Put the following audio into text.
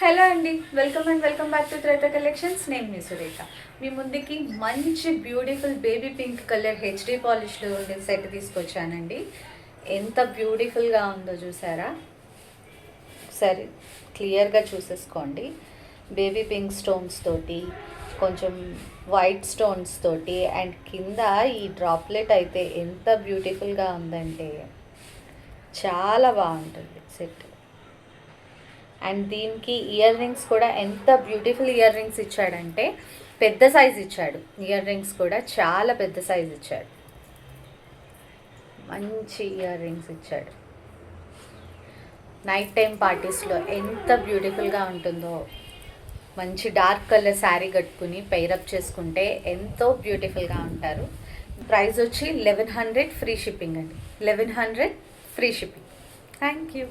Hello అండి, welcome back to Traitha collections. నేను మీ సురేఖ మీ ముందుకి మంచి beautiful baby pink colour HD పాలిష్లో ఉండే సెట్ తీసుకొచ్చానండి. ఎంత బ్యూటిఫుల్గా ఉందో చూసారా? సరే, క్లియర్గా చూసేసుకోండి. బేబీ పింక్ స్టోన్స్ తోటి, కొంచెం వైట్ స్టోన్స్ తోటి, అండ్ కింద ఈ డ్రాప్లెట్ అయితే ఎంత బ్యూటిఫుల్గా ఉందంటే చాలా బాగుంటుంది సెట్. అండ్ దీనికి ఇయర్ రింగ్స్ కూడా ఎంత బ్యూటిఫుల్ ఇయర్ రింగ్స్ ఇచ్చాడంటే పెద్ద సైజ్ ఇచ్చాడు. ఇయర్ రింగ్స్ కూడా చాలా పెద్ద సైజ్ ఇచ్చాడు. మంచి ఇయర్ రింగ్స్ ఇచ్చాడు. నైట్ టైం పార్టీస్లో ఎంత బ్యూటిఫుల్గా ఉంటుందో. మంచి డార్క్ కలర్ శారీ కట్టుకుని పెయిరప్ చేసుకుంటే ఎంతో బ్యూటిఫుల్గా ఉంటారు. ప్రైస్ వచ్చి 1100 ఫ్రీ షిప్పింగ్ అండి. 1100 ఫ్రీ షిప్పింగ్. Thank you.